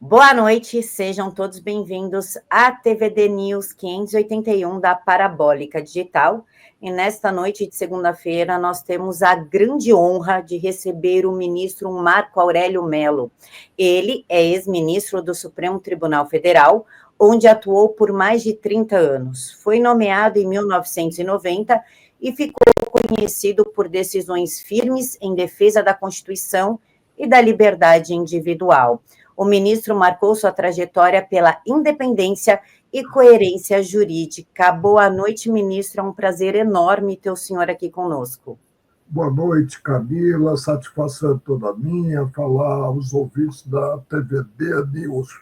Boa noite, sejam todos bem-vindos à TVD News 581 da Parabólica Digital. E nesta noite de segunda-feira nós temos a grande honra de receber o ministro Marco Aurélio Mello. Ele é ex-ministro do Supremo Tribunal Federal, onde atuou por mais de 30 anos. Foi nomeado em 1990 e ficou conhecido por decisões firmes em defesa da Constituição e da liberdade individual. O ministro marcou sua trajetória pela independência e coerência jurídica. Boa noite, ministro. É um prazer enorme ter o senhor aqui conosco. Boa noite, Camila. Satisfação toda minha falar aos ouvintes da TVD News.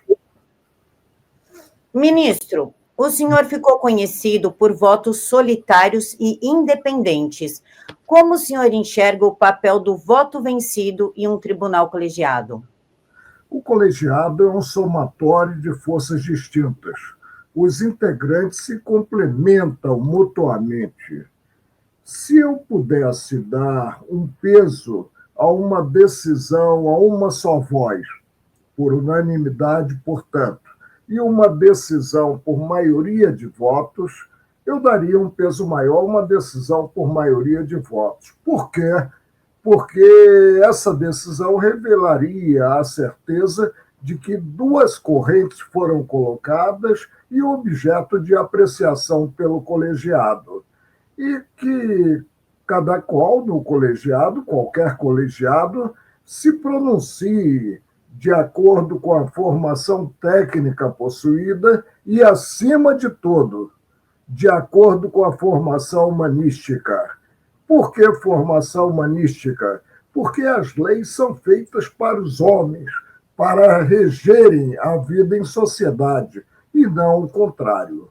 Ministro, o senhor ficou conhecido por votos solitários e independentes. Como o senhor enxerga o papel do voto vencido em um tribunal colegiado? O colegiado é um somatório de forças distintas. Os integrantes se complementam mutuamente. Se eu pudesse dar um peso a uma decisão, a uma só voz, por unanimidade, portanto, e uma decisão por maioria de votos, eu daria um peso maior a uma decisão por maioria de votos. Por quê? Porque essa decisão revelaria a certeza de que duas correntes foram colocadas e objeto de apreciação pelo colegiado. E que cada qual no colegiado, qualquer colegiado, se pronuncie de acordo com a formação técnica possuída e, acima de tudo, de acordo com a formação humanística. Por que formação humanística? Porque as leis são feitas para os homens, para regerem a vida em sociedade, e não o contrário.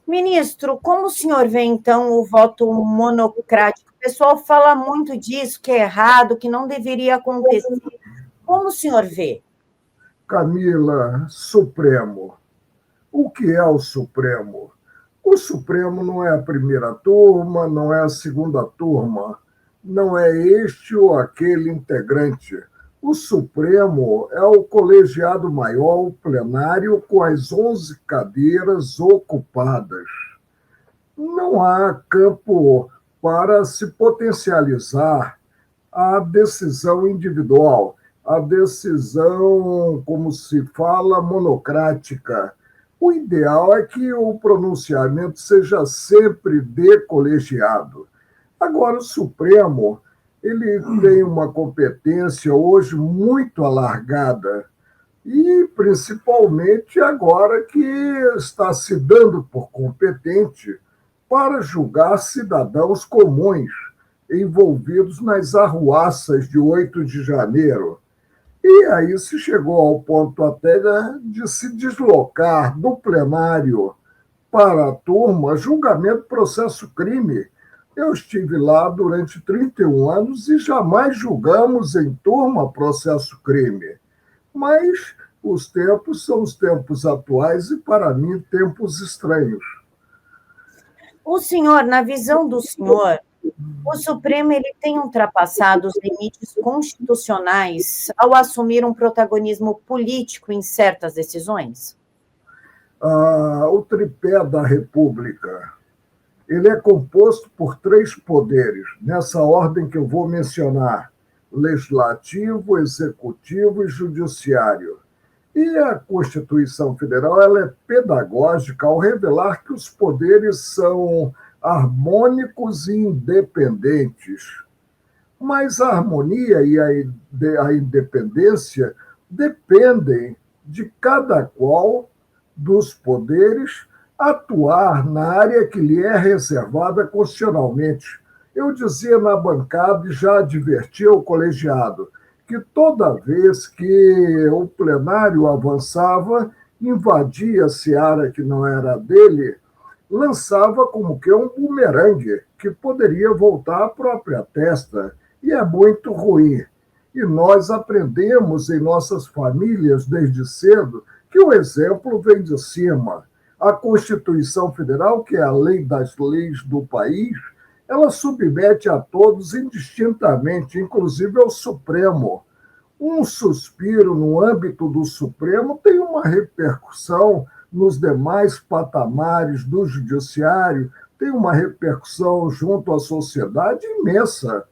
Ministro, como o senhor vê, então, o voto monocrático? O pessoal fala muito disso, que é errado, que não deveria acontecer. Como o senhor vê? Camila, Supremo. O que é o Supremo? O Supremo não é a primeira turma, não é a segunda turma, não é este ou aquele integrante. O Supremo é o colegiado maior, o plenário, com as 11 cadeiras ocupadas. Não há campo para se potencializar a decisão individual, a decisão, como se fala, monocrática. O ideal é que o pronunciamento seja sempre de colegiado. Agora, o Supremo ele tem uma competência hoje muito alargada, e principalmente agora que está se dando por competente para julgar cidadãos comuns envolvidos nas arruaças de 8 de janeiro. E aí se chegou ao ponto até de se deslocar do plenário para a turma julgamento processo-crime. Eu estive lá durante 31 anos e jamais julgamos em turma processo-crime. Mas os tempos são os tempos atuais e, para mim, tempos estranhos. O senhor, na visão do senhor, o Supremo ele tem ultrapassado os limites constitucionais ao assumir um protagonismo político em certas decisões? O tripé da República ele é composto por 3 poderes, nessa ordem que eu vou mencionar: legislativo, executivo e judiciário. E a Constituição Federal ela é pedagógica ao revelar que os poderes são harmônicos e independentes. Mas a harmonia e a independência dependem de cada qual dos poderes atuar na área que lhe é reservada constitucionalmente. Eu dizia na bancada e já advertia o colegiado que toda vez que o plenário avançava, invadia a seara que não era dele, lançava como que um bumerangue que poderia voltar à própria testa, e é muito ruim. E nós aprendemos em nossas famílias desde cedo que o exemplo vem de cima. A Constituição Federal, que é a lei das leis do país, ela submete a todos indistintamente, inclusive ao Supremo. Um suspiro no âmbito do Supremo tem uma repercussão nos demais patamares do judiciário, tem uma repercussão junto à sociedade imensa.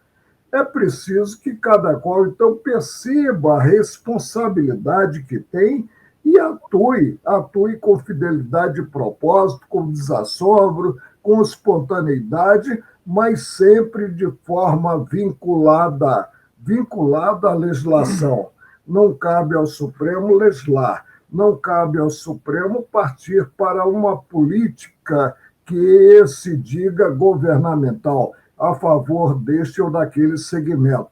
É preciso que cada qual, então, perceba a responsabilidade que tem e atue com fidelidade de propósito, com desassombro, com espontaneidade, mas sempre de forma vinculada à legislação. Não cabe ao Supremo legislar, não cabe ao Supremo partir para uma política que se diga governamental, a favor deste ou daquele segmento.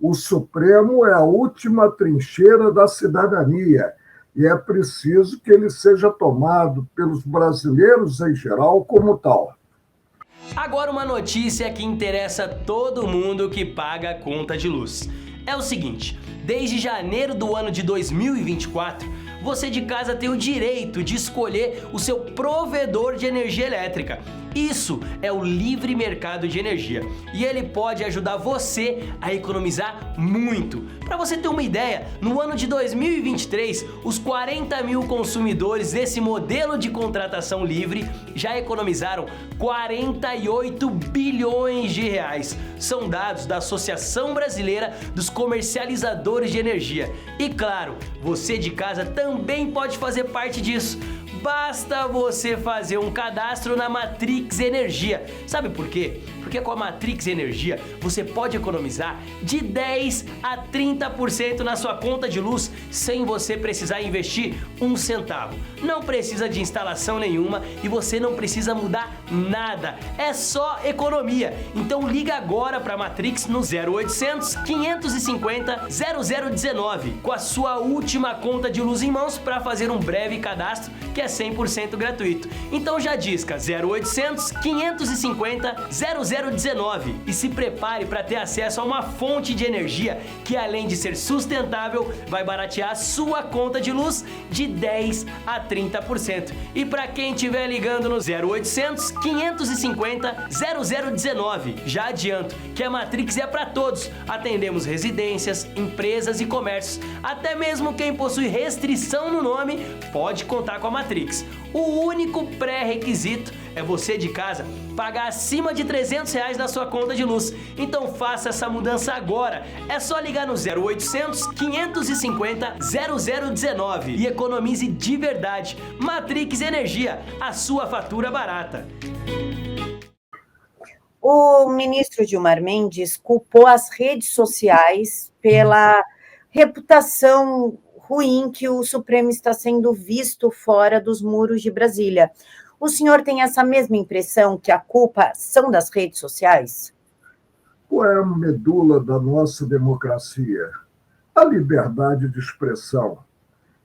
O Supremo é a última trincheira da cidadania e é preciso que ele seja tomado pelos brasileiros em geral como tal. Agora uma notícia que interessa todo mundo que paga a conta de luz. É o seguinte, desde janeiro do ano de 2024, você de casa tem o direito de escolher o seu provedor de energia elétrica. Isso é o livre mercado de energia e ele pode ajudar você a economizar muito. Para você ter uma ideia, no ano de 2023, os 40 mil consumidores desse modelo de contratação livre já economizaram 48 bilhões de reais. São dados da Associação Brasileira dos Comercializadores de Energia. E claro, você de casa também pode fazer parte disso. Basta você fazer um cadastro na Matrix Energia. Sabe por quê? Porque com a Matrix Energia você pode economizar de 10 a 30% na sua conta de luz sem você precisar investir um centavo. Não precisa de instalação nenhuma e você não precisa mudar nada. É só economia. Então liga agora para a Matrix no 0800 550 0019 com a sua última conta de luz em mãos para fazer um breve cadastro que é 100% gratuito. Então já disca 0800 550 0019 e se prepare para ter acesso a uma fonte de energia que, além de ser sustentável, vai baratear a sua conta de luz de 10 a 30%. E para quem estiver ligando no 0800 550 0019, já adianto que a Matrix é para todos. Atendemos residências, empresas e comércios. Até mesmo quem possui restrição no nome pode contar com a Matrix. O único pré-requisito é você de casa pagar acima de R$300 na sua conta de luz. Então faça essa mudança agora. É só ligar no 0800 550 0019 e economize de verdade. Matrix Energia, a sua fatura barata. O ministro Gilmar Mendes culpou as redes sociais pela reputação ruim que o Supremo está sendo visto fora dos muros de Brasília. O senhor tem essa mesma impressão que a culpa são das redes sociais? Qual é a medula da nossa democracia? A liberdade de expressão.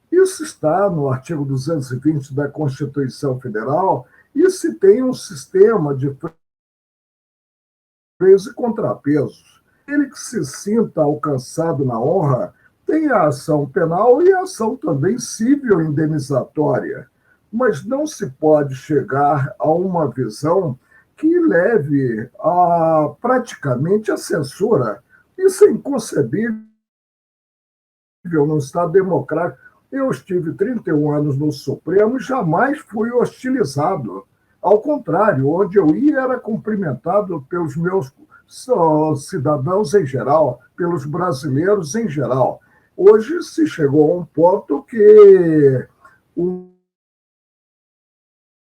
Isso está no artigo 220 da Constituição Federal e se tem um sistema de pesos e contrapesos. Ele que se sinta alcançado na honra tem a ação penal e a ação também civil indenizatória, mas não se pode chegar a uma visão que leve praticamente a censura. Isso é inconcebível no Estado democrático. Eu estive 31 anos no Supremo e jamais fui hostilizado. Ao contrário, onde eu ia era cumprimentado pelos meus cidadãos em geral, pelos brasileiros em geral. Hoje se chegou a um ponto que um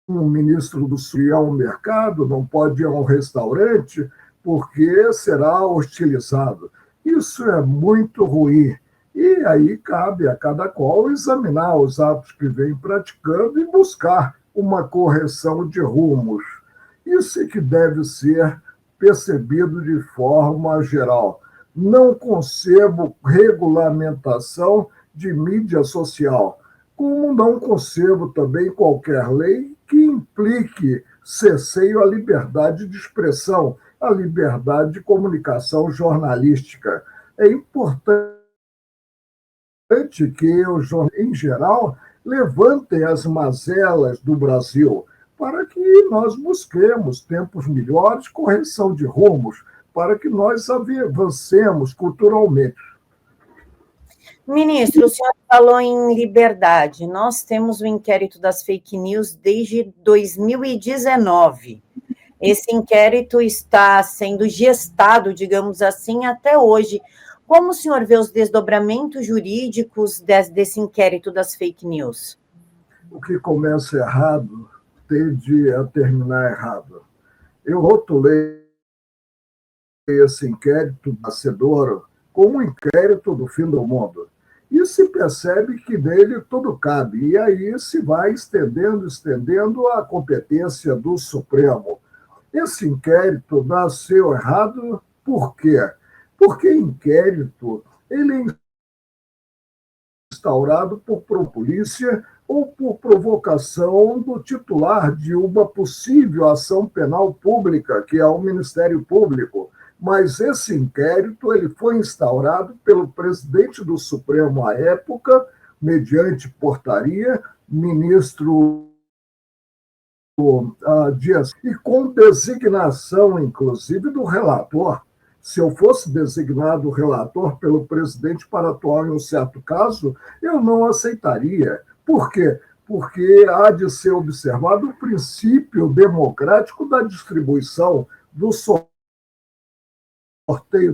ministro do Sul ia ao mercado, não pode ir a um restaurante, porque será hostilizado. Isso é muito ruim. E aí cabe a cada qual examinar os atos que vem praticando e buscar uma correção de rumos. Isso é que deve ser percebido de forma geral. Não concebo regulamentação de mídia social, como não concebo também qualquer lei que implique cerceio à liberdade de expressão, à liberdade de comunicação jornalística. É importante que os jornais, em geral, levantem as mazelas do Brasil para que nós busquemos tempos melhores, correção de rumos, para que nós avancemos culturalmente. Ministro, o senhor falou em liberdade. Nós temos o inquérito das fake news desde 2019. Esse inquérito está sendo gestado, digamos assim, até hoje. Como o senhor vê os desdobramentos jurídicos desse inquérito das fake news? O que começa errado tende a terminar errado. Eu rotulei esse inquérito nascedouro como um inquérito do fim do mundo. E se percebe que nele tudo cabe. E aí se vai estendendo a competência do Supremo. Esse inquérito nasceu errado por quê? Porque inquérito ele é instaurado por polícia ou por provocação do titular de uma possível ação penal pública, que é o Ministério Público. Mas esse inquérito ele foi instaurado pelo presidente do Supremo à época, mediante portaria, ministro Dias, e com designação, inclusive, do relator. Se eu fosse designado relator pelo presidente para atuar em um certo caso, eu não aceitaria. Por quê? Porque há de ser observado o princípio democrático da distribuição do sorteio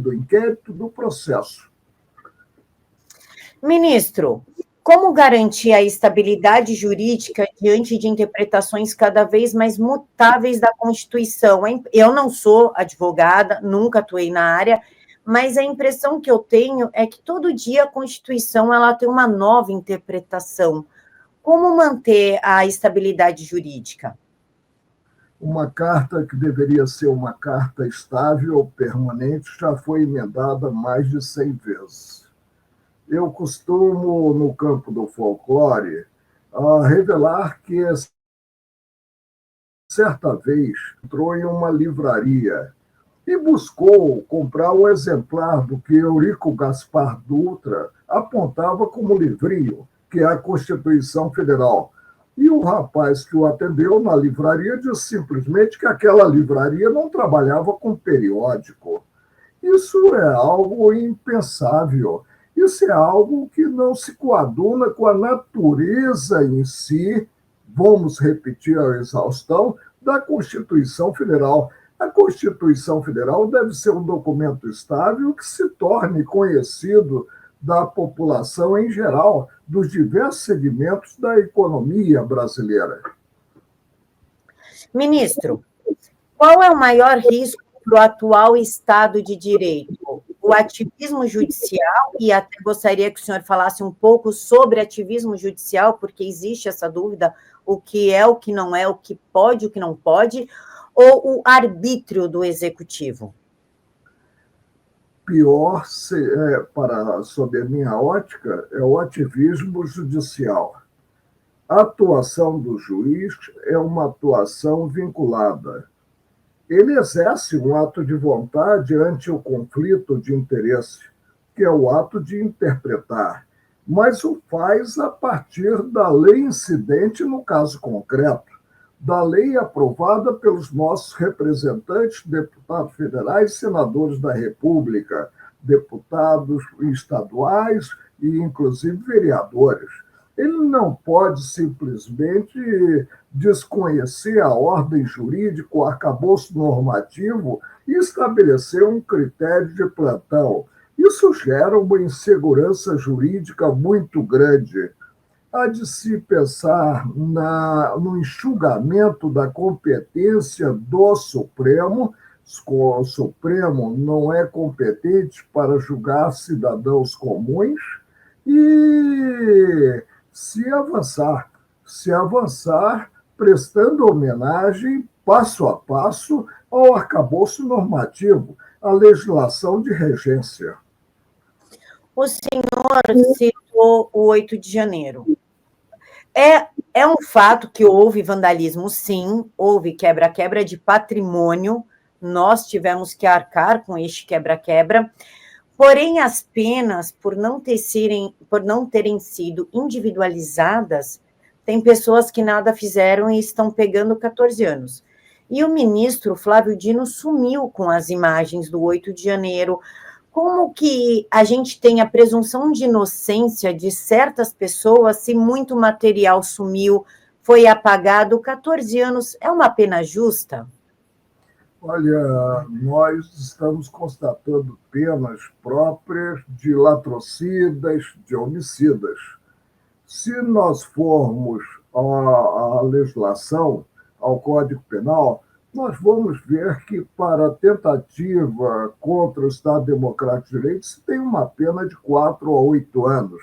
do inquérito do processo. Ministro, como garantir a estabilidade jurídica diante de interpretações cada vez mais mutáveis da Constituição? Eu não sou advogada, nunca atuei na área, mas a impressão que eu tenho é que todo dia a Constituição ela tem uma nova interpretação. Como manter a estabilidade jurídica? Uma carta que deveria ser uma carta estável, permanente, já foi emendada mais de 100 vezes. Eu costumo, no campo do folclore, revelar que certa vez entrou em uma livraria e buscou comprar um exemplar do que Eurico Gaspar Dutra apontava como livrinho, que é a Constituição Federal. E o rapaz que o atendeu na livraria disse simplesmente que aquela livraria não trabalhava com periódico. Isso é algo impensável. Isso é algo que não se coaduna com a natureza em si, vamos repetir a exaustão, da Constituição Federal. A Constituição Federal deve ser um documento estável que se torne conhecido da população em geral, dos diversos segmentos da economia brasileira. Ministro, qual é o maior risco para o atual Estado de Direito? O ativismo judicial, e até gostaria que o senhor falasse um pouco sobre ativismo judicial, porque existe essa dúvida, o que é, o que não é, o que pode, o que não pode, ou o arbítrio do Executivo? Pior, sob a minha ótica, é o ativismo judicial. A atuação do juiz é uma atuação vinculada. Ele exerce um ato de vontade ante o conflito de interesse, que é o ato de interpretar, mas o faz a partir da lei incidente no caso concreto, da lei aprovada pelos nossos representantes, deputados federais e senadores da República, deputados estaduais e, inclusive, vereadores. Ele não pode simplesmente desconhecer a ordem jurídica, o arcabouço normativo e estabelecer um critério de plantão. Isso gera uma insegurança jurídica muito grande. Há de se pensar no enxugamento da competência do Supremo. O Supremo não é competente para julgar cidadãos comuns e se avançar prestando homenagem, passo a passo, ao arcabouço normativo, à legislação de regência. O senhor citou o 8 de janeiro. É um fato que houve vandalismo, sim, houve quebra-quebra de patrimônio, nós tivemos que arcar com este quebra-quebra, porém as penas, por não terem sido individualizadas, tem pessoas que nada fizeram e estão pegando 14 anos. E o ministro Flávio Dino sumiu com as imagens do 8 de janeiro. como que a gente tem a presunção de inocência de certas pessoas se muito material sumiu, foi apagado? 14 anos é uma pena justa? Olha, nós estamos constatando penas próprias de latrocidas, de homicidas. Se nós formos à legislação, ao Código Penal, nós vamos ver que para tentativa contra o Estado Democrático de Direito se tem uma pena de 4 a 8 anos.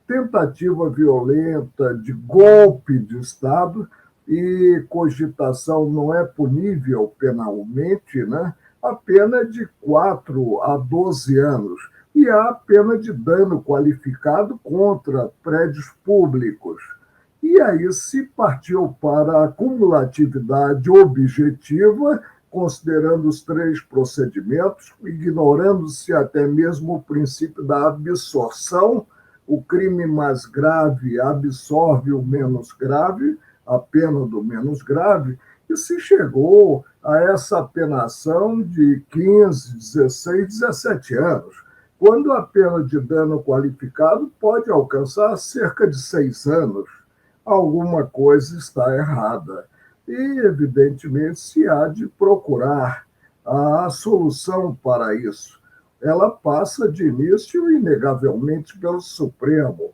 Tentativa violenta de golpe de Estado e cogitação não é punível penalmente, né? A pena é de 4 a 12 anos. E há a pena de dano qualificado contra prédios públicos. E aí se partiu para a cumulatividade objetiva, considerando os 3 procedimentos, ignorando-se até mesmo o princípio da absorção. O crime mais grave absorve o menos grave, a pena do menos grave, e se chegou a essa penação de 15, 16, 17 anos, quando a pena de dano qualificado pode alcançar cerca de 6 anos. Alguma coisa está errada. E, evidentemente, se há de procurar a solução para isso. Ela passa de início, inegavelmente, pelo Supremo.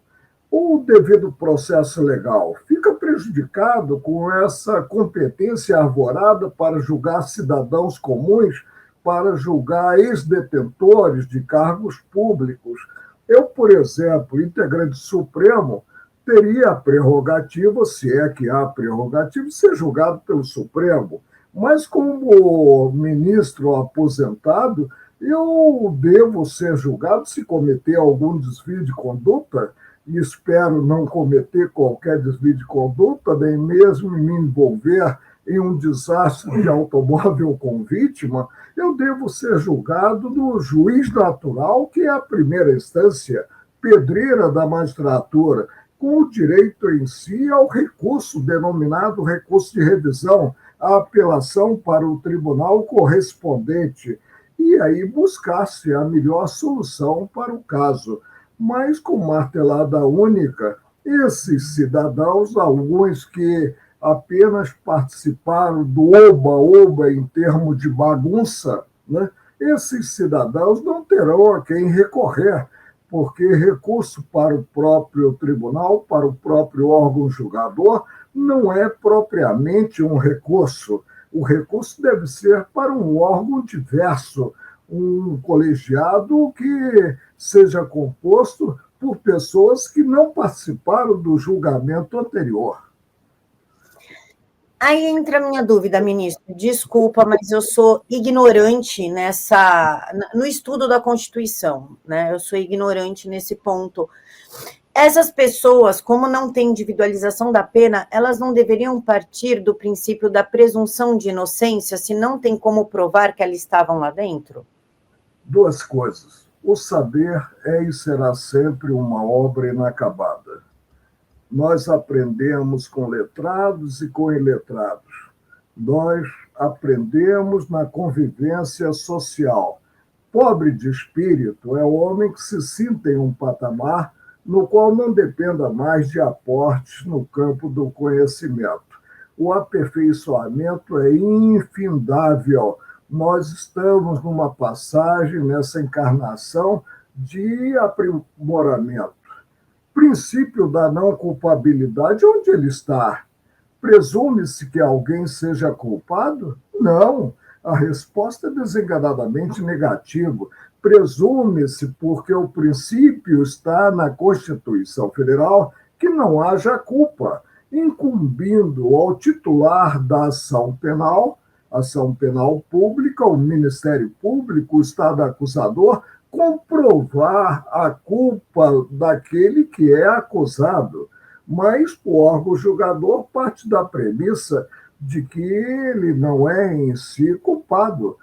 O devido processo legal fica prejudicado com essa competência arvorada para julgar cidadãos comuns, para julgar ex-detentores de cargos públicos. Eu, por exemplo, integrante supremo, teria a prerrogativa, se é que há prerrogativa, de ser julgado pelo Supremo. Mas, como ministro aposentado, eu devo ser julgado se cometer algum desvio de conduta, e espero não cometer qualquer desvio de conduta, nem mesmo me envolver em um desastre de automóvel com vítima. Eu devo ser julgado no juiz natural, que é a primeira instância, pedreira da magistratura, com o direito em si ao recurso, denominado recurso de revisão, a apelação para o tribunal correspondente, e aí buscar-se a melhor solução para o caso. Mas com martelada única, esses cidadãos, alguns que apenas participaram do oba-oba em termos de bagunça, né? Esses cidadãos não terão a quem recorrer, porque recurso para o próprio tribunal, para o próprio órgão julgador, não é propriamente um recurso. O recurso deve ser para um órgão diverso, um colegiado que seja composto por pessoas que não participaram do julgamento anterior. Aí entra a minha dúvida, ministro. Desculpa, mas eu sou ignorante no estudo da Constituição, né? Eu sou ignorante nesse ponto. Essas pessoas, como não tem individualização da pena, elas não deveriam partir do princípio da presunção de inocência, se não tem como provar que elas estavam lá dentro? 2 coisas. O saber é e será sempre uma obra inacabada. Nós aprendemos com letrados e com iletrados. Nós aprendemos na convivência social. Pobre de espírito é o homem que se sinta em um patamar no qual não dependa mais de aportes no campo do conhecimento. O aperfeiçoamento é infindável. Nós estamos numa passagem, nessa encarnação, de aprimoramento. Princípio da não culpabilidade, onde ele está? Presume-se que alguém seja culpado? Não. A resposta é desenganadamente negativa. Presume-se, porque o princípio está na Constituição Federal, que não haja culpa, incumbindo ao titular da ação penal pública, o Ministério Público, o Estado acusador, comprovar a culpa daquele que é acusado. Mas o órgão julgador parte da premissa de que ele não é em si culpado.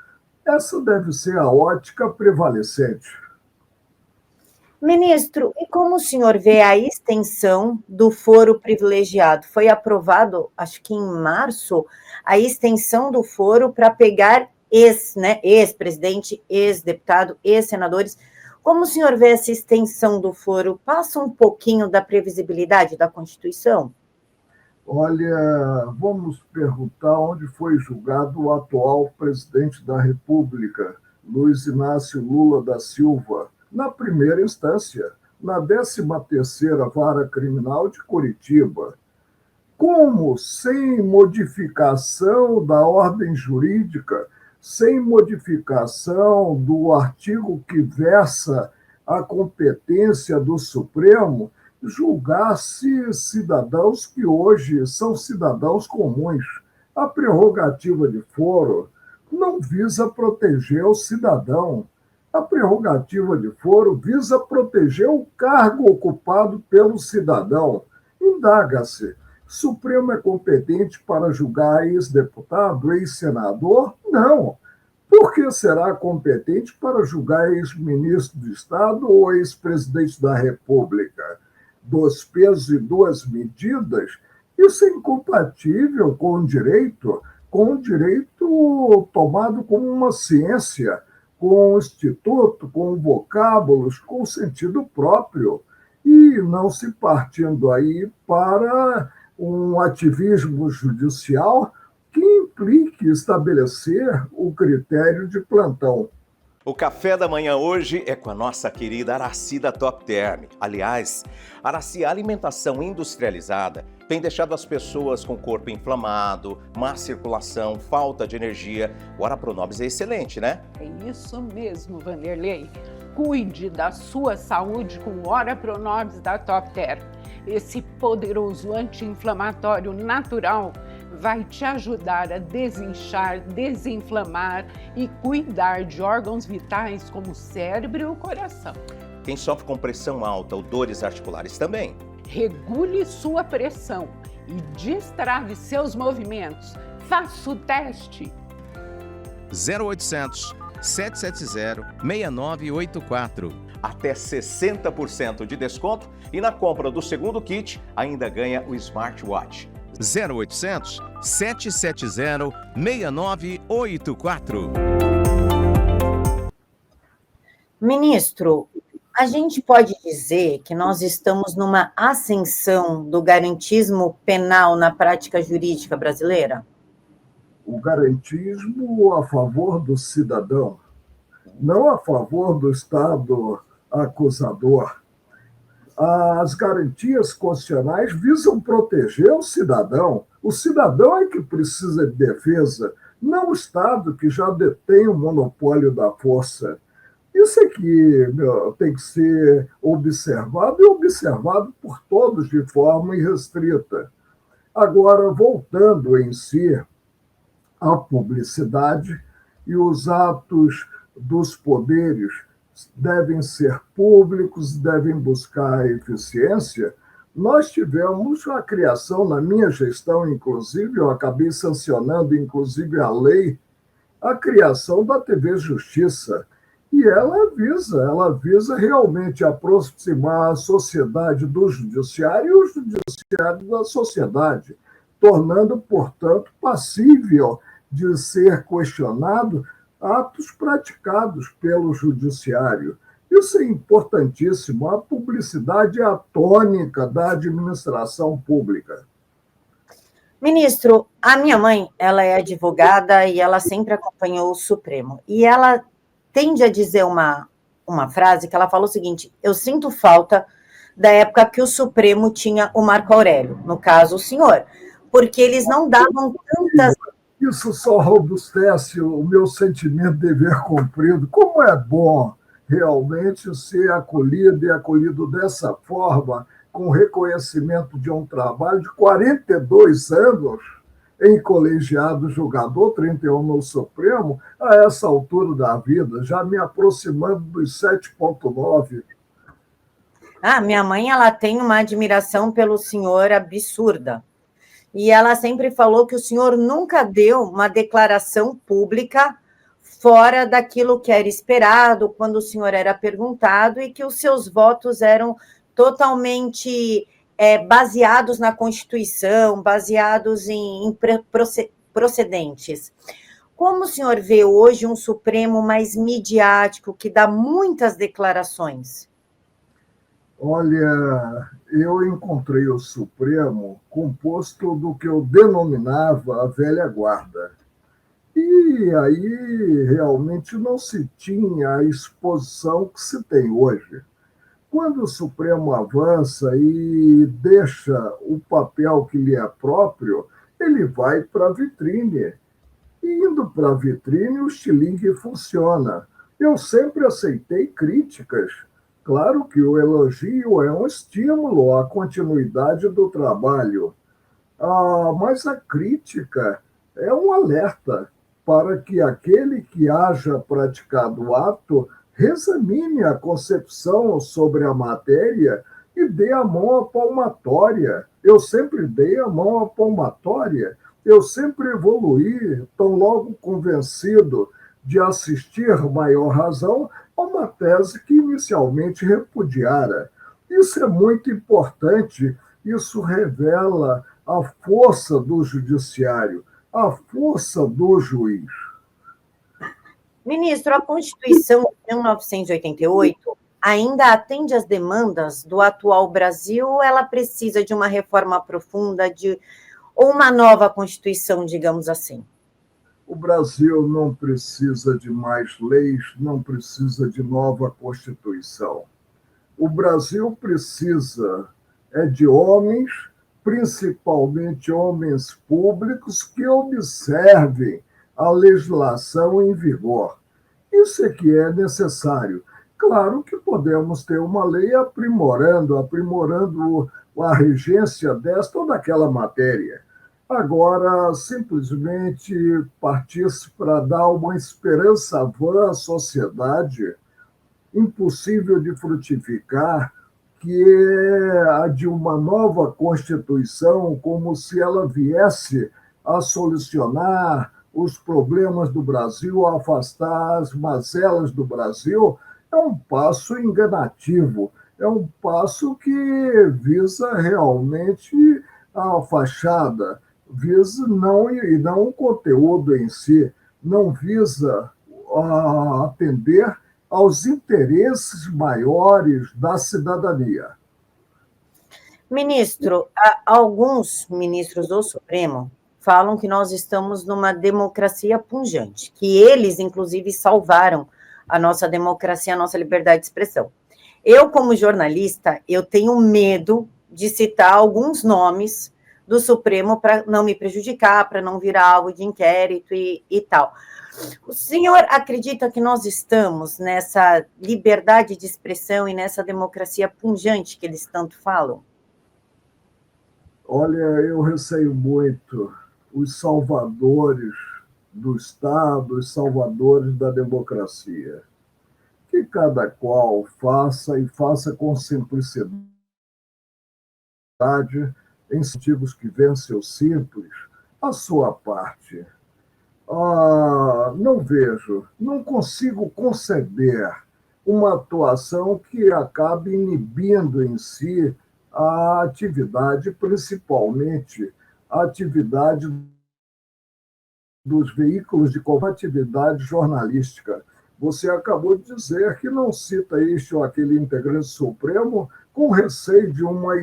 Essa deve ser a ótica prevalecente. Ministro, e como o senhor vê a extensão do foro privilegiado? Foi aprovado, acho que em março, a extensão do foro para pegar ex-presidente, ex-deputado, ex-senadores. Como o senhor vê essa extensão do foro? Passa um pouquinho da previsibilidade da Constituição? Olha, vamos perguntar onde foi julgado o atual presidente da República, Luiz Inácio Lula da Silva, na primeira instância, na 13ª Vara Criminal de Curitiba. Como, sem modificação da ordem jurídica, sem modificação do artigo que versa a competência do Supremo, julgar-se cidadãos que hoje são cidadãos comuns. A prerrogativa de foro não visa proteger o cidadão. A prerrogativa de foro visa proteger o cargo ocupado pelo cidadão. Indaga-se: Supremo é competente para julgar ex-deputado, ex-senador? Não. Por que será competente para julgar ex-ministro de Estado ou ex-presidente da República? 2 pesos e 2 medidas? Isso é incompatível com o direito tomado como uma ciência, com o instituto, com vocábulos, com sentido próprio, e não se partindo aí para um ativismo judicial que implique estabelecer o critério de plantão. O café da manhã hoje é com a nossa querida Aracy da Top Term. Aliás, Aracy, a alimentação industrializada tem deixado as pessoas com o corpo inflamado, má circulação, falta de energia. O Ora Pronobis é excelente, né? É isso mesmo, Vanderlei. Cuide da sua saúde com o Ora Pronobis da Top Term. Esse poderoso anti-inflamatório natural vai te ajudar a desinchar, desinflamar e cuidar de órgãos vitais como o cérebro e o coração. Quem sofre com pressão alta ou dores articulares também. Regule sua pressão e destrave seus movimentos. Faça o teste. 0800 770 6984. Até 60% de desconto e na compra do segundo kit ainda ganha o smartwatch. 0800 770 6984. Ministro, a gente pode dizer que nós estamos numa ascensão do garantismo penal na prática jurídica brasileira? O garantismo a favor do cidadão, não a favor do Estado acusador. As garantias constitucionais visam proteger o cidadão. O cidadão é que precisa de defesa, não o Estado, que já detém o monopólio da força. Isso é que tem que ser observado e observado por todos de forma irrestrita. Agora, voltando em si, a publicidade e os atos dos poderes devem ser públicos, devem buscar eficiência. Nós tivemos a criação, na minha gestão, inclusive, eu acabei sancionando, inclusive, a lei, a criação da TV Justiça. E ela visa realmente aproximar a sociedade do judiciário e o judiciário da sociedade, tornando, portanto, passível de ser questionado atos praticados pelo judiciário. Isso é importantíssimo. A publicidade é a tônica da administração pública. Ministro, a minha mãe, ela é advogada e ela sempre acompanhou o Supremo. E ela tende a dizer uma frase que ela fala o seguinte: eu sinto falta da época que o Supremo tinha o Marco Aurélio, no caso o senhor, porque eles não davam tantas... Isso só robustece o meu sentimento de dever cumprido. Como é bom realmente ser acolhido e acolhido dessa forma, com reconhecimento de um trabalho de 42 anos em colegiado julgador, 31 no Supremo, a essa altura da vida, já me aproximando dos 7,9. Minha mãe, ela tem uma admiração pelo senhor absurda. E ela sempre falou que o senhor nunca deu uma declaração pública fora daquilo que era esperado, quando o senhor era perguntado, e que os seus votos eram totalmente baseados na Constituição, baseados em procedentes. Como o senhor vê hoje um Supremo mais midiático, que dá muitas declarações? Olha, eu encontrei o Supremo composto do que eu denominava a velha guarda. E aí realmente não se tinha a exposição que se tem hoje. Quando o Supremo avança e deixa o papel que lhe é próprio, ele vai para a vitrine. E indo para a vitrine, o estilingue funciona. Eu sempre aceitei críticas. Claro que o elogio é um estímulo à continuidade do trabalho. Mas a crítica é um alerta para que aquele que haja praticado o ato reexamine a concepção sobre a matéria e dê a mão à palmatória. Eu sempre dei a mão à palmatória, eu sempre evoluí, tão logo convencido de assistir maior razão a uma tese que inicialmente repudiara. Isso é muito importante, isso revela a força do judiciário, a força do juiz. Ministro, a Constituição de 1988 ainda atende às demandas do atual Brasil ou ela precisa de uma reforma profunda, ou uma nova Constituição, digamos assim? O Brasil não precisa de mais leis, não precisa de nova Constituição. O Brasil precisa de homens, principalmente homens públicos, que observem a legislação em vigor. Isso é que é necessário. Claro que podemos ter uma lei aprimorando a regência desta ou daquela matéria. Agora, simplesmente partir-se para dar uma esperança vã à sociedade, impossível de frutificar, que é a de uma nova Constituição, como se ela viesse a solucionar os problemas do Brasil, a afastar as mazelas do Brasil, é um passo enganativo, é um passo que visa realmente a fachada, visa não o conteúdo em si, não visa atender aos interesses maiores da cidadania. Ministro, alguns ministros do Supremo falam que nós estamos numa democracia pungente, que eles, inclusive, salvaram a nossa democracia, a nossa liberdade de expressão. Eu, como jornalista, eu tenho medo de citar alguns nomes do Supremo para não me prejudicar, para não virar alvo de inquérito e tal. O senhor acredita que nós estamos nessa liberdade de expressão e nessa democracia pungente que eles tanto falam? Olha, eu receio muito os salvadores do Estado, os salvadores da democracia. Que cada qual faça e faça com simplicidade, em sentidos que vencem o simples, a sua parte. Não vejo, não consigo conceber uma atuação que acabe inibindo em si a atividade, principalmente a atividade dos veículos de atividade jornalística. Você acabou de dizer que não cita este ou aquele integrante supremo com receio de uma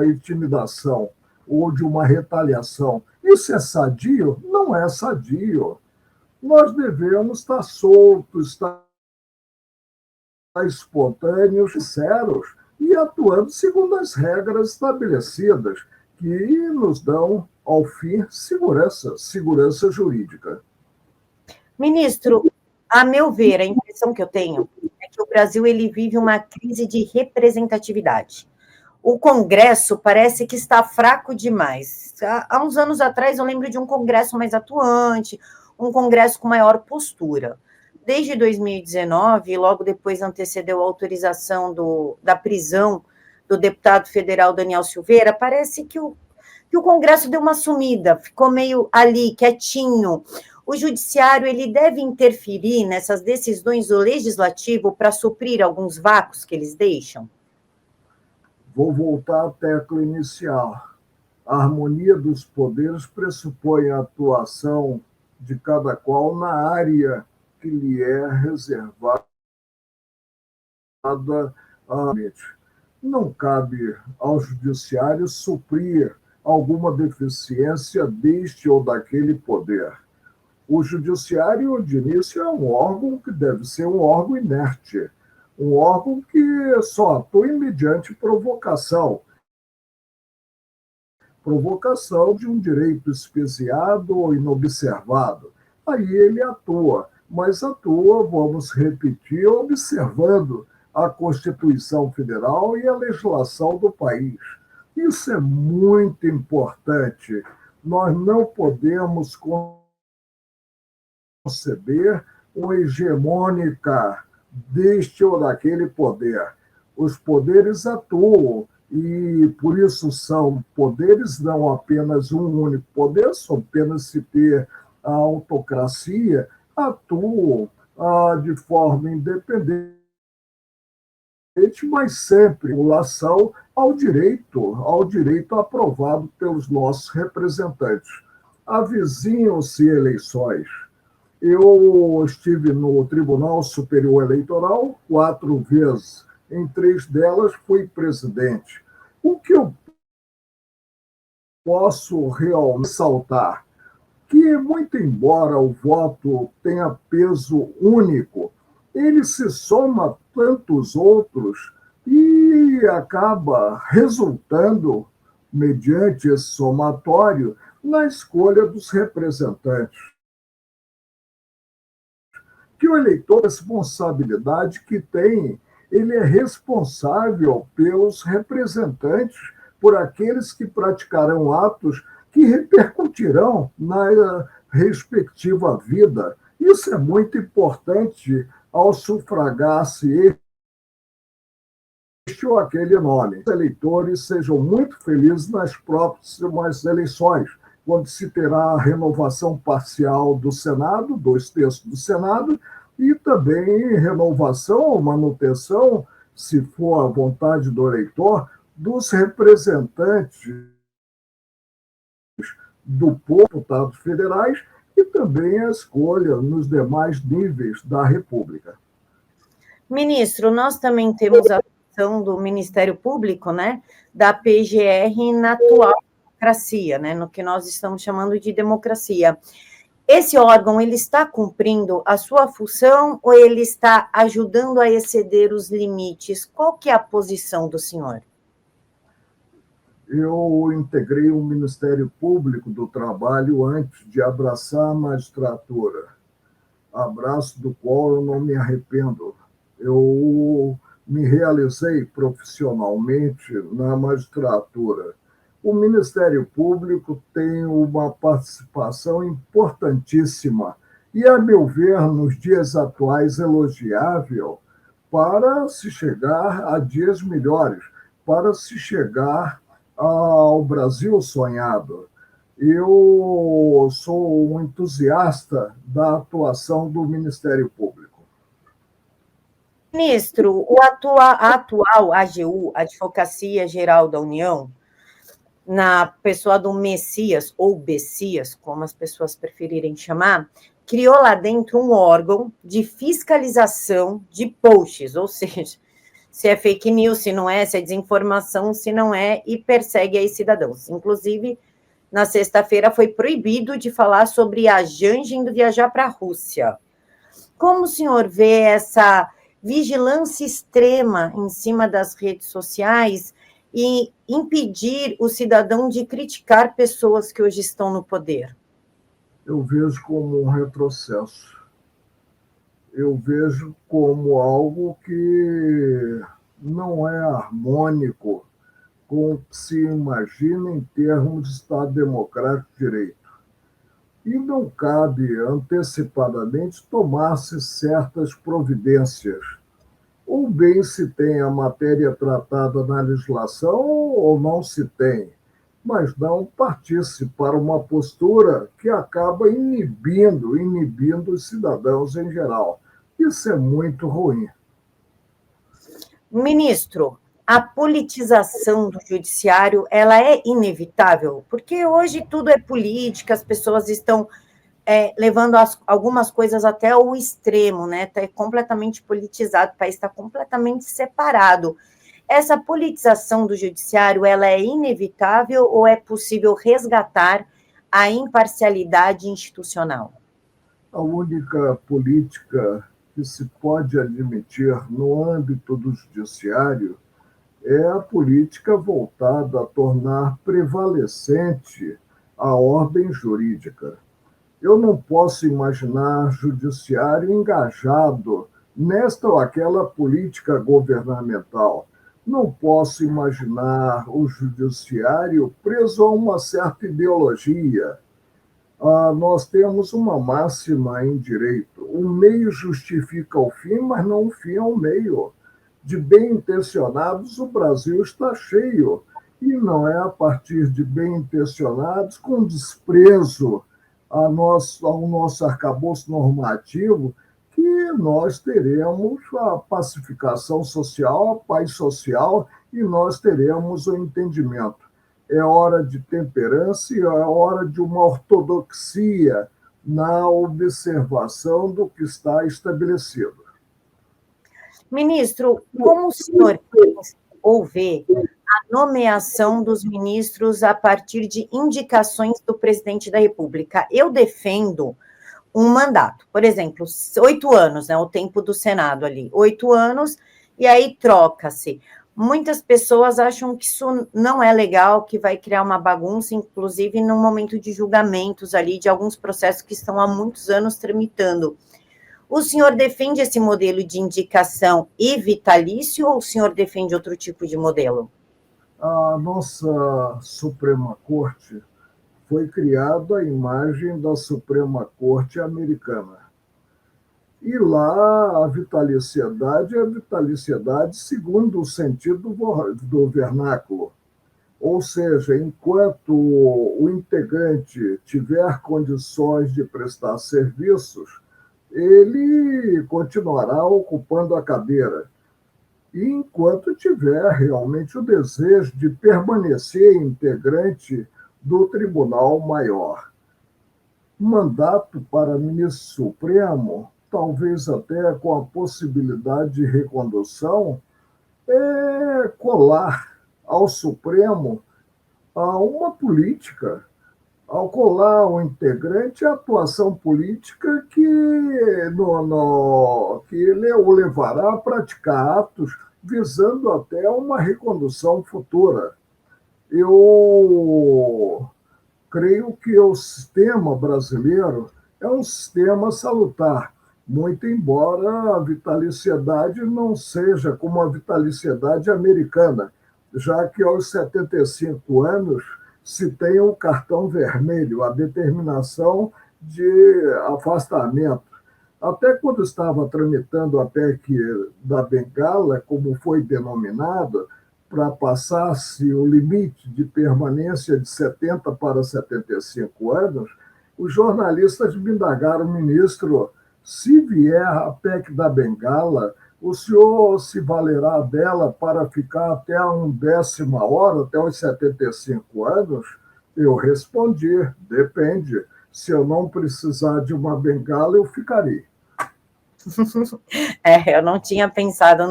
intimidação ou de uma retaliação. Isso é sadio? Não é sadio. Nós devemos estar soltos, estar espontâneos, sinceros e atuando segundo as regras estabelecidas, que nos dão, ao fim, segurança jurídica. Ministro, a meu ver, a impressão que eu tenho é que o Brasil ele vive uma crise de representatividade. O Congresso parece que está fraco demais. Há uns anos atrás, eu lembro de um Congresso mais atuante, um Congresso com maior postura. Desde 2019, logo depois antecedeu a autorização da prisão do deputado federal Daniel Silveira, parece que o Congresso deu uma sumida, ficou meio ali, quietinho. O judiciário ele deve interferir nessas decisões do legislativo para suprir alguns vácuos que eles deixam? Vou voltar à tecla inicial. A harmonia dos poderes pressupõe a atuação de cada qual na área que lhe é reservada. Não cabe ao judiciário suprir alguma deficiência deste ou daquele poder. O judiciário, de início, é um órgão que deve ser um órgão inerte, um órgão que só atua mediante provocação de um direito especiado ou inobservado. Aí ele atua, mas atua, vamos repetir, observando a Constituição Federal e a legislação do país. Isso é muito importante. Nós não podemos conceber uma hegemônica deste ou daquele poder. Os poderes atuam, e por isso são poderes, não apenas um único poder, só apenas se ter a autocracia, atuam de forma independente, mas sempre em relação ao direito aprovado pelos nossos representantes. Avizinham-se eleições. Eu estive no Tribunal Superior Eleitoral 4 vezes. Em 3 delas fui presidente. O que eu posso realmente ressaltar? Que, muito embora o voto tenha peso único, ele se soma a tantos outros e acaba resultando, mediante esse somatório, na escolha dos representantes. Que o eleitor, a responsabilidade que tem, ele é responsável pelos representantes, por aqueles que praticarão atos que repercutirão na respectiva vida. Isso é muito importante ao sufragar-se este ou aquele nome. Os eleitores sejam muito felizes nas próximas eleições, quando se terá a renovação parcial do Senado, 2/3 do Senado, e também renovação ou manutenção, se for a vontade do eleitor, dos representantes do povo, deputados federais, e também a escolha nos demais níveis da República. Ministro, nós também temos a atuação do Ministério Público, né, da PGR na atual democracia, né, no que nós estamos chamando de democracia. Esse órgão, ele está cumprindo a sua função ou ele está ajudando a exceder os limites? Qual que é a posição do senhor? Eu integrei o Ministério Público do Trabalho antes de abraçar a magistratura, abraço do qual eu não me arrependo. Eu me realizei profissionalmente na magistratura. O Ministério Público tem uma participação importantíssima e, a meu ver, nos dias atuais, elogiável para se chegar a dias melhores, para se chegar ao Brasil sonhado. Eu sou um entusiasta da atuação do Ministério Público. Ministro, a atual AGU, Advocacia Geral da União, na pessoa do Messias, ou Bessias, como as pessoas preferirem chamar, criou lá dentro um órgão de fiscalização de posts, ou seja, se é fake news, se não é, se é desinformação, se não é, e persegue aí cidadãos. Inclusive, na sexta-feira foi proibido de falar sobre a Janja indo viajar para a Rússia. Como o senhor vê essa vigilância extrema em cima das redes sociais e impedir o cidadão de criticar pessoas que hoje estão no poder? Eu vejo como um retrocesso. Eu vejo como algo que não é harmônico com o que se imagina em termos de Estado Democrático de Direito. E não cabe antecipadamente tomar-se certas providências. Ou bem se tem a matéria tratada na legislação, ou não se tem, mas não partir-se para uma postura que acaba inibindo os cidadãos em geral. Isso é muito ruim. Ministro, a politização do judiciário, ela é inevitável? Porque hoje tudo é política, as pessoas estão levando algumas coisas até o extremo, né? Está completamente politizado, o país está completamente separado. Essa politização do judiciário, ela é inevitável ou é possível resgatar a imparcialidade institucional? A única política que se pode admitir no âmbito do judiciário é a política voltada a tornar prevalecente a ordem jurídica. Eu não posso imaginar judiciário engajado nesta ou aquela política governamental. Não posso imaginar o judiciário preso a uma certa ideologia. Nós temos uma máxima em direito: o meio justifica o fim, mas não o fim é o meio. De bem-intencionados, o Brasil está cheio, e não é a partir de bem-intencionados, com desprezo ao nosso arcabouço normativo, que nós teremos a pacificação social, a paz social, e nós teremos o entendimento. É hora de temperança e é hora de uma ortodoxia na observação do que está estabelecido. Ministro, como o senhor pensa ou vê a nomeação dos ministros a partir de indicações do presidente da República? Eu defendo um mandato, por exemplo, 8 anos, né, o tempo do Senado ali, 8 anos, e aí troca-se. Muitas pessoas acham que isso não é legal, que vai criar uma bagunça, inclusive no momento de julgamentos ali, de alguns processos que estão há muitos anos tramitando. O senhor defende esse modelo de indicação e vitalício, ou o senhor defende outro tipo de modelo? A nossa Suprema Corte foi criada à imagem da Suprema Corte americana. E lá a vitaliciedade é a vitaliciedade segundo o sentido do vernáculo. Ou seja, enquanto o integrante tiver condições de prestar serviços, ele continuará ocupando a cadeira. E enquanto tiver realmente o desejo de permanecer integrante do Tribunal Maior. Mandato para ministro supremo, talvez até com a possibilidade de recondução, é colar ao Supremo a uma política, ao colar ao integrante a atuação política que ele o levará a praticar atos visando até uma recondução futura. Eu creio que o sistema brasileiro é um sistema salutar, muito embora a vitaliciedade não seja como a vitaliciedade americana, já que aos 75 anos se tem um cartão vermelho, a determinação de afastamento. Até quando estava tramitando a PEC da Bengala, como foi denominada, para passar-se o limite de permanência de 70 para 75 anos, os jornalistas me indagaram, ministro, se vier a PEC da Bengala, o senhor se valerá dela para ficar até a 1/10 hora, até os 75 anos? Eu respondi, depende. Se eu não precisar de uma bengala, eu ficarei. Eu não tinha pensado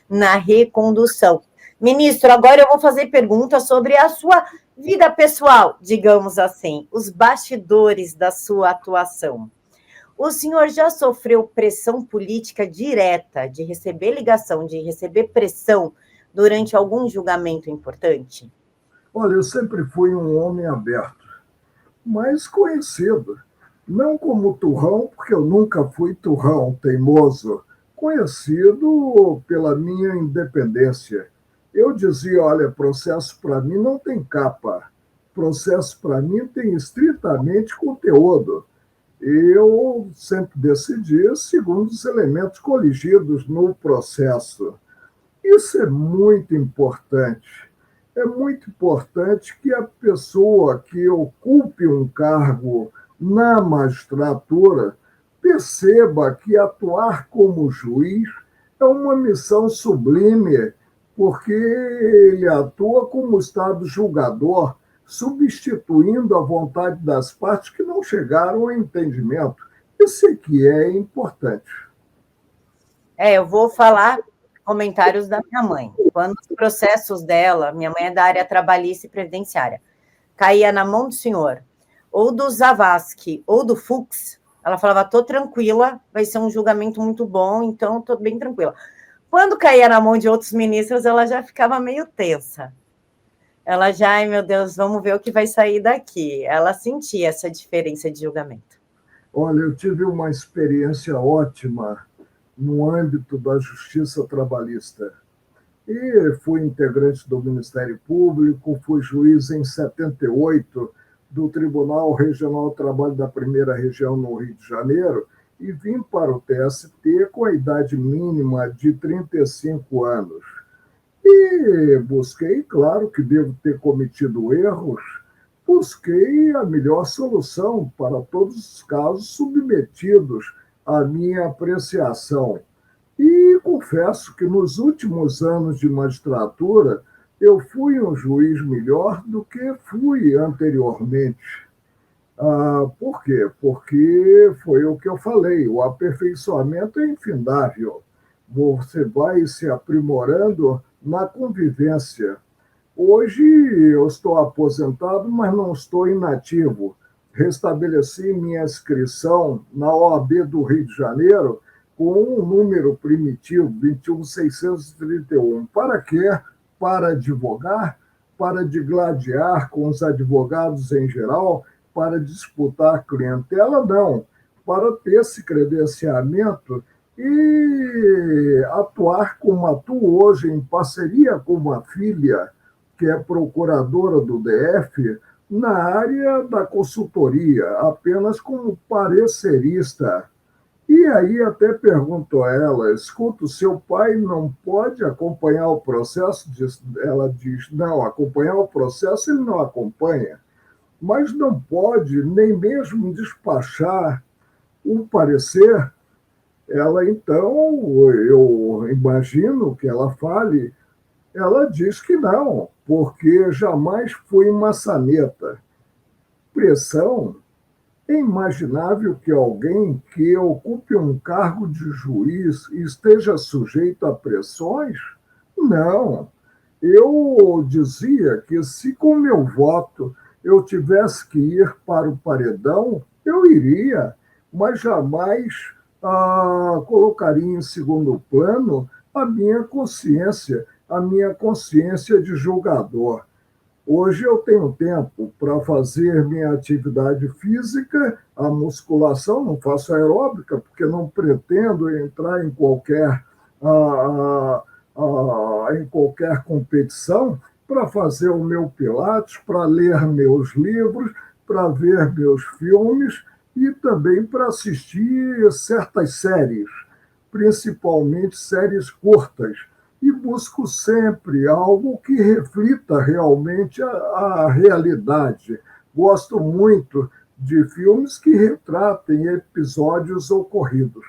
na recondução. Ministro, agora eu vou fazer perguntas sobre a sua vida pessoal, digamos assim, os bastidores da sua atuação. O senhor já sofreu pressão política direta, de receber ligação, de receber pressão durante algum julgamento importante? Olha, eu sempre fui um homem aberto, mas conhecido. Não como turrão, porque eu nunca fui turrão, teimoso. Conhecido pela minha independência. Eu dizia, olha, processo para mim não tem capa. Processo para mim tem estritamente conteúdo. Eu sempre decidi segundo os elementos coligidos no processo. Isso é muito importante. É muito importante que a pessoa que ocupe um cargo na magistratura perceba que atuar como juiz é uma missão sublime, porque ele atua como Estado julgador, substituindo a vontade das partes que não chegaram a entendimento. Isso aqui é importante. Eu vou falar comentários da minha mãe. Quando os processos dela, minha mãe é da área trabalhista e previdenciária, caía na mão do senhor, ou do Zavascki, ou do Fux, ela falava, tô tranquila, vai ser um julgamento muito bom, então tô bem tranquila. Quando caía na mão de outros ministros, ela já ficava meio tensa. Ela já, ai meu Deus, vamos ver o que vai sair daqui. Ela sentia essa diferença de julgamento. Olha, eu tive uma experiência ótima no âmbito da Justiça Trabalhista. E fui integrante do Ministério Público, fui juiz em 78 do Tribunal Regional do Trabalho da Primeira Região no Rio de Janeiro e vim para o TST com a idade mínima de 35 anos. E busquei, claro que devo ter cometido erros, busquei a melhor solução para todos os casos submetidos à minha apreciação. E confesso que nos últimos anos de magistratura eu fui um juiz melhor do que fui anteriormente. Por quê? Porque foi o que eu falei, o aperfeiçoamento é infindável. Você vai se aprimorando na convivência. Hoje eu estou aposentado, mas não estou inativo. Restabeleci minha inscrição na OAB do Rio de Janeiro com um número primitivo, 21.631. Para quê? Para advogar, para digladiar com os advogados em geral, para disputar clientela, não. Para ter esse credenciamento e atuar como atuo hoje em parceria com uma filha que é procuradora do DF na área da consultoria, apenas como parecerista. E aí até pergunto a ela, escuta, o seu pai não pode acompanhar o processo? Ela diz, não, acompanhar o processo ele não acompanha, mas não pode nem mesmo despachar um parecer. Ela, então, eu imagino que ela fale, ela diz que não, porque jamais foi maçaneta. Pressão. É imaginável que alguém que ocupe um cargo de juiz esteja sujeito a pressões? Não. Eu dizia que se com meu voto eu tivesse que ir para o paredão, eu iria, mas jamais colocaria em segundo plano a minha consciência de julgador. Hoje eu tenho tempo para fazer minha atividade física, a musculação, não faço aeróbica, porque não pretendo entrar em qualquer competição, para fazer o meu pilates, para ler meus livros, para ver meus filmes e também para assistir certas séries, principalmente séries curtas. E busco sempre algo que reflita realmente a realidade. Gosto muito de filmes que retratem episódios ocorridos.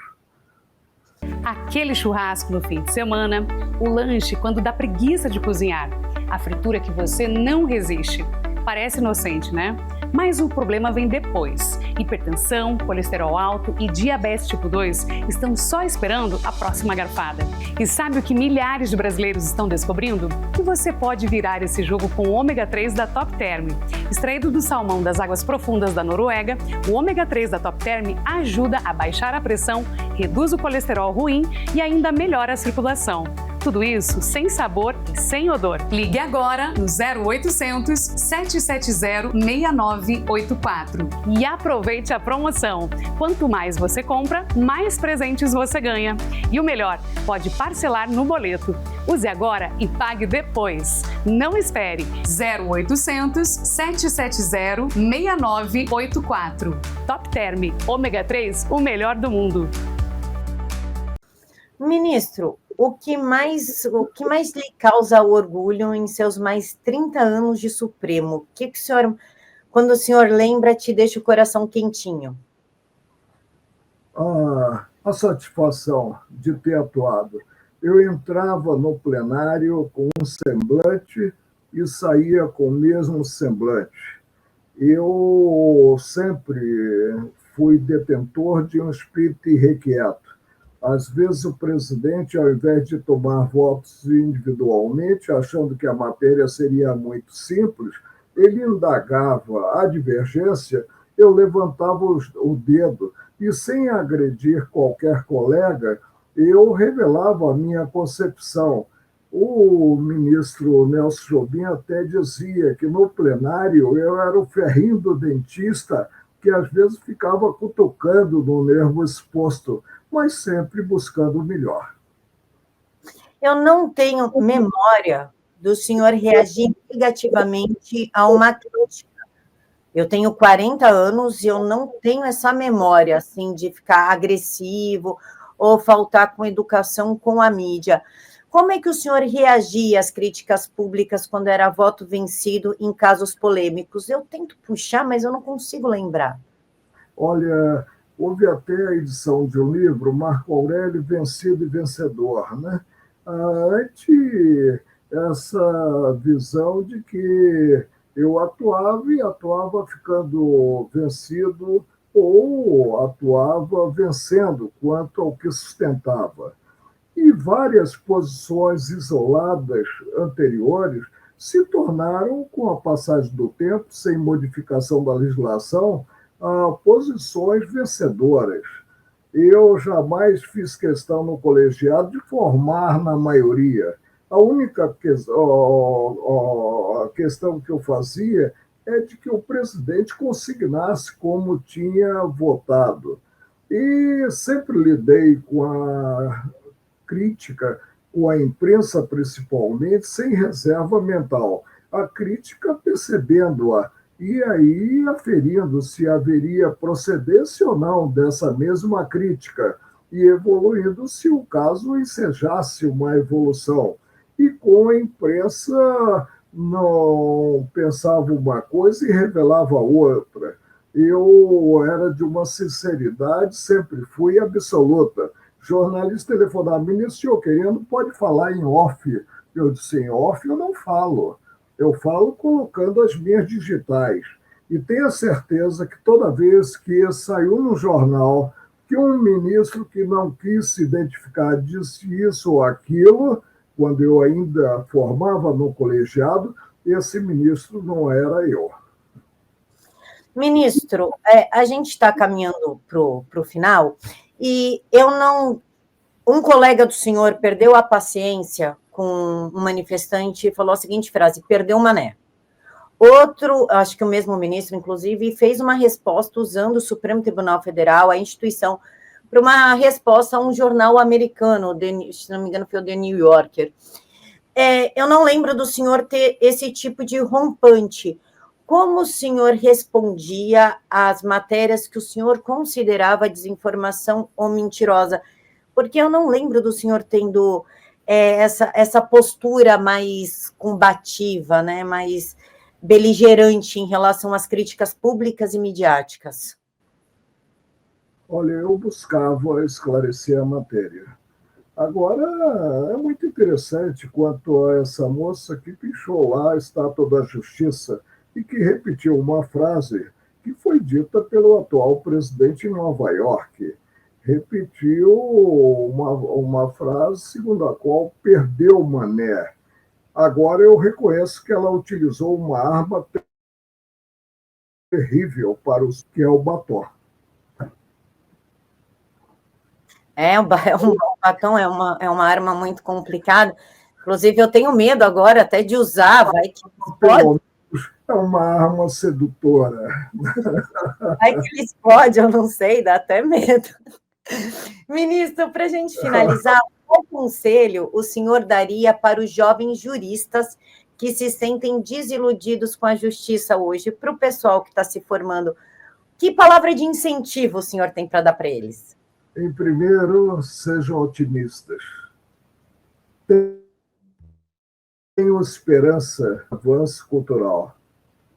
Aquele churrasco no fim de semana, o lanche quando dá preguiça de cozinhar, a fritura que você não resiste. Parece inocente, né? Mas o problema vem depois. Hipertensão, colesterol alto e diabetes tipo 2 estão só esperando a próxima garfada. E sabe o que milhares de brasileiros estão descobrindo? Que você pode virar esse jogo com o ômega 3 da Top Term. Extraído do salmão das águas profundas da Noruega, o ômega 3 da Top Term ajuda a baixar a pressão, reduz o colesterol ruim e ainda melhora a circulação. Tudo isso sem sabor e sem odor. Ligue agora no 0800 770 6984 e aproveite a promoção. Quanto mais você compra, mais presentes você ganha. E o melhor, pode parcelar no boleto. Use agora e pague depois. Não espere. 0800 770 6984. Top Term, ômega 3, o melhor do mundo. Ministro, o que mais lhe causa orgulho em seus mais 30 anos de Supremo? Quando o senhor lembra, te deixa o coração quentinho? A satisfação de ter atuado. Eu entrava no plenário com um semblante e saía com o mesmo semblante. Eu sempre fui detentor de um espírito irrequieto. Às vezes o presidente, ao invés de tomar votos individualmente, achando que a matéria seria muito simples, ele indagava a divergência, eu levantava o dedo e, sem agredir qualquer colega, eu revelava a minha concepção. O ministro Nelson Jobim até dizia que no plenário eu era o ferrinho do dentista que às vezes ficava cutucando no nervo exposto, mas sempre buscando o melhor. Eu não tenho memória do senhor reagir negativamente a uma crítica. Eu tenho 40 anos e eu não tenho essa memória assim, de ficar agressivo ou faltar com educação com a mídia. Como é que o senhor reagia às críticas públicas quando era voto vencido em casos polêmicos? Eu tento puxar, mas eu não consigo lembrar. Olha, houve até a edição de um livro, Marco Aurélio, Vencido e Vencedor, né? Ante essa visão de que eu atuava ficando vencido ou atuava vencendo quanto ao que sustentava. E várias posições isoladas anteriores se tornaram, com a passagem do tempo, sem modificação da legislação, posições vencedoras. Eu jamais fiz questão no colegiado de formar na maioria. A única questão que eu fazia é de que o presidente consignasse como tinha votado. E sempre lidei com a crítica, com a imprensa principalmente, sem reserva mental. A crítica percebendo-a e aí aferindo se haveria procedência ou não dessa mesma crítica e evoluindo se o caso ensejasse uma evolução. E com a imprensa não pensava uma coisa e revelava outra. Eu era de uma sinceridade, sempre fui absoluta. Jornalista telefonava, ministro, senhor querendo, pode falar em off. Eu disse, em off eu não falo. Eu falo colocando as minhas digitais. E tenha certeza que toda vez que saiu no jornal que um ministro que não quis se identificar disse isso ou aquilo, quando eu ainda formava no colegiado, esse ministro não era eu. Ministro, a gente está caminhando para o final e eu não... Um colega do senhor perdeu a paciência com um manifestante e falou a seguinte frase, perdeu o mané. Outro, acho que o mesmo ministro, inclusive, fez uma resposta usando o Supremo Tribunal Federal, a instituição, para uma resposta a um jornal americano, se não me engano foi o The New Yorker. Eu não lembro do senhor ter esse tipo de rompante. Como o senhor respondia às matérias que o senhor considerava desinformação ou mentirosa? Porque eu não lembro do senhor tendo essa postura mais combativa, né, mais beligerante em relação às críticas públicas e midiáticas. Olha, eu buscava esclarecer a matéria. Agora, é muito interessante quanto a essa moça que pichou lá a Estátua da Justiça e que repetiu uma frase que foi dita pelo atual presidente em Nova York. Repetiu uma frase segundo a qual perdeu o mané. Agora eu reconheço que ela utilizou uma arma terrível para os que é o batom. O batom é uma arma muito complicada. Inclusive, eu tenho medo agora até de usar. Vai que pode... É uma arma sedutora. Vai que ele explode, eu não sei, dá até medo. Ministro, para a gente finalizar, qual conselho o senhor daria para os jovens juristas que se sentem desiludidos com a justiça hoje, para o pessoal que está se formando? Que palavra de incentivo o senhor tem para dar para eles? Em primeiro, sejam otimistas. Tenham esperança no avanço cultural.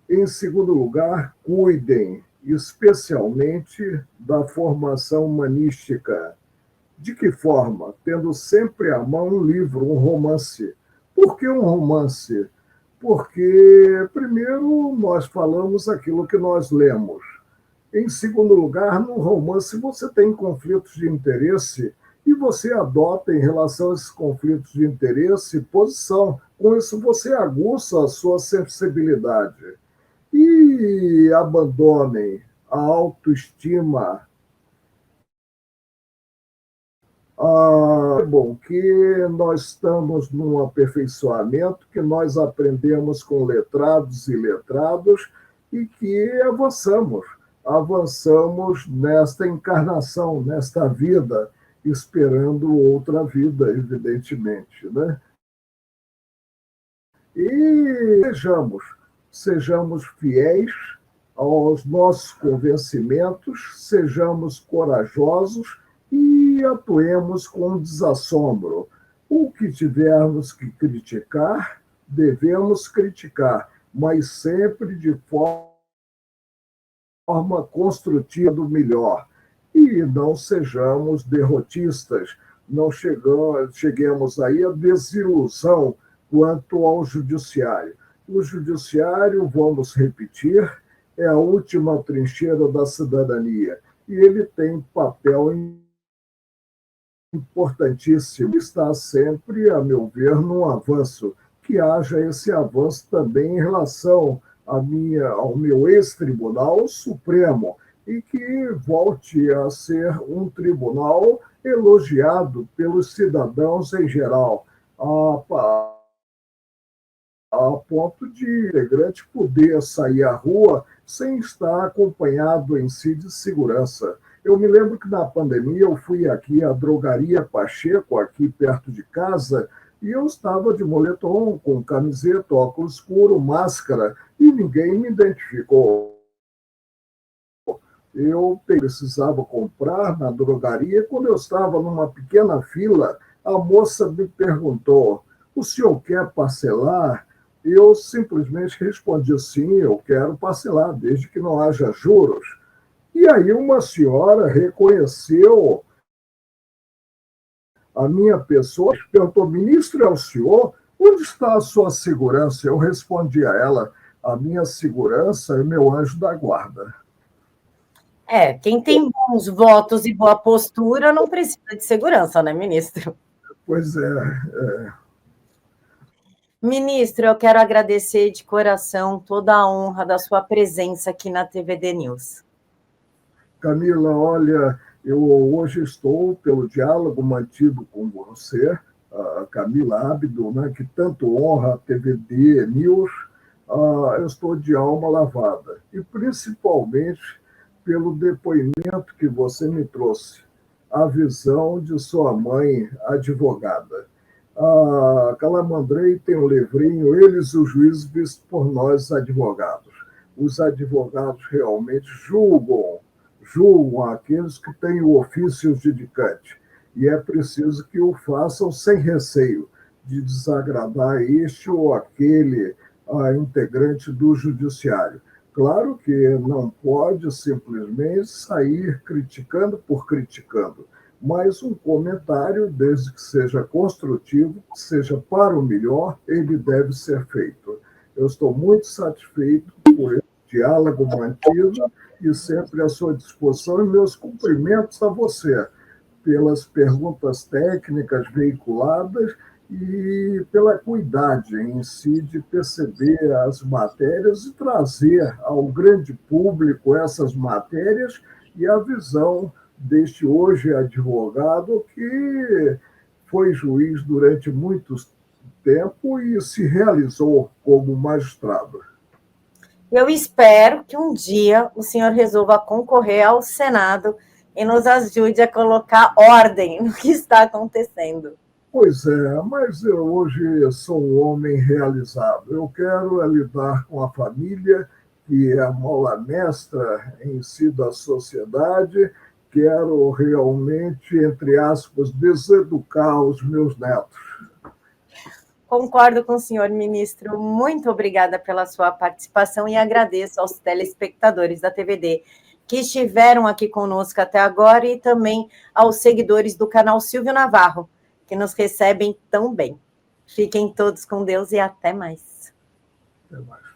Em segundo lugar, cuidem especialmente da formação humanística. De que forma? Tendo sempre à mão um livro, um romance. Por que um romance? Porque, primeiro, nós falamos aquilo que nós lemos. Em segundo lugar, no romance você tem conflitos de interesse e você adota, em relação a esses conflitos de interesse, posição. Com isso, você aguça a sua sensibilidade. E abandonem a autoestima. É bom que nós estamos num aperfeiçoamento, que nós aprendemos com letrados e letrados e que avançamos nesta encarnação, nesta vida, esperando outra vida, evidentemente, né? E sejamos fiéis aos nossos convencimentos, sejamos corajosos e atuemos com desassombro. O que tivermos que criticar, devemos criticar, mas sempre de forma construtiva do melhor. E não sejamos derrotistas, não cheguemos aí à desilusão quanto ao judiciário. O judiciário, vamos repetir, é a última trincheira da cidadania e ele tem papel importantíssimo. Está sempre, a meu ver, num avanço. Que haja esse avanço também em relação ao meu ex-tribunal Supremo e que volte a ser um tribunal elogiado pelos cidadãos em geral, a ponto de o integrante poder sair à rua sem estar acompanhado em si de segurança. Eu me lembro que na pandemia eu fui aqui à Drogaria Pacheco, aqui perto de casa, e eu estava de moletom, com camiseta, óculos escuro, máscara, e ninguém me identificou. Eu precisava comprar na drogaria, quando eu estava numa pequena fila, a moça me perguntou: o senhor quer parcelar? Eu simplesmente respondi: sim, eu quero parcelar, desde que não haja juros. E aí uma senhora reconheceu a minha pessoa, perguntou: ministro, é o senhor? Onde está a sua segurança? Eu respondi a ela: a minha segurança é meu anjo da guarda. Quem tem bons votos e boa postura não precisa de segurança, né, ministro? Pois é. Ministro, eu quero agradecer de coração toda a honra da sua presença aqui na TVD News. Camila, olha, eu hoje estou pelo diálogo mantido com você, a Camila Abdo, né, que tanto honra a TVD News, eu estou de alma lavada. E principalmente pelo depoimento que você me trouxe, a visão de sua mãe advogada. A Calamandrei tem um livrinho, Eles, os Juízes, Vistos por Nós, Advogados. Os advogados realmente julgam aqueles que têm o ofício judicante. E é preciso que o façam sem receio de desagradar este ou aquele integrante do judiciário. Claro que não pode simplesmente sair criticando por criticando, mas um comentário, desde que seja construtivo, que seja para o melhor, ele deve ser feito. Eu estou muito satisfeito por esse diálogo mantido e sempre à sua disposição, e meus cumprimentos a você pelas perguntas técnicas veiculadas e pela cuidade em si de perceber as matérias e trazer ao grande público essas matérias e a visão deste hoje advogado que foi juiz durante muito tempo e se realizou como magistrado. Eu espero que um dia o senhor resolva concorrer ao Senado e nos ajude a colocar ordem no que está acontecendo. Pois é, mas eu hoje sou um homem realizado. Eu quero lidar com a família, que é a mola mestra em si da sociedade. Quero realmente, entre aspas, deseducar os meus netos. Concordo com o senhor, ministro. Muito obrigada pela sua participação e agradeço aos telespectadores da TVD que estiveram aqui conosco até agora e também aos seguidores do canal Silvio Navarro, que nos recebem tão bem. Fiquem todos com Deus e até mais. Até mais.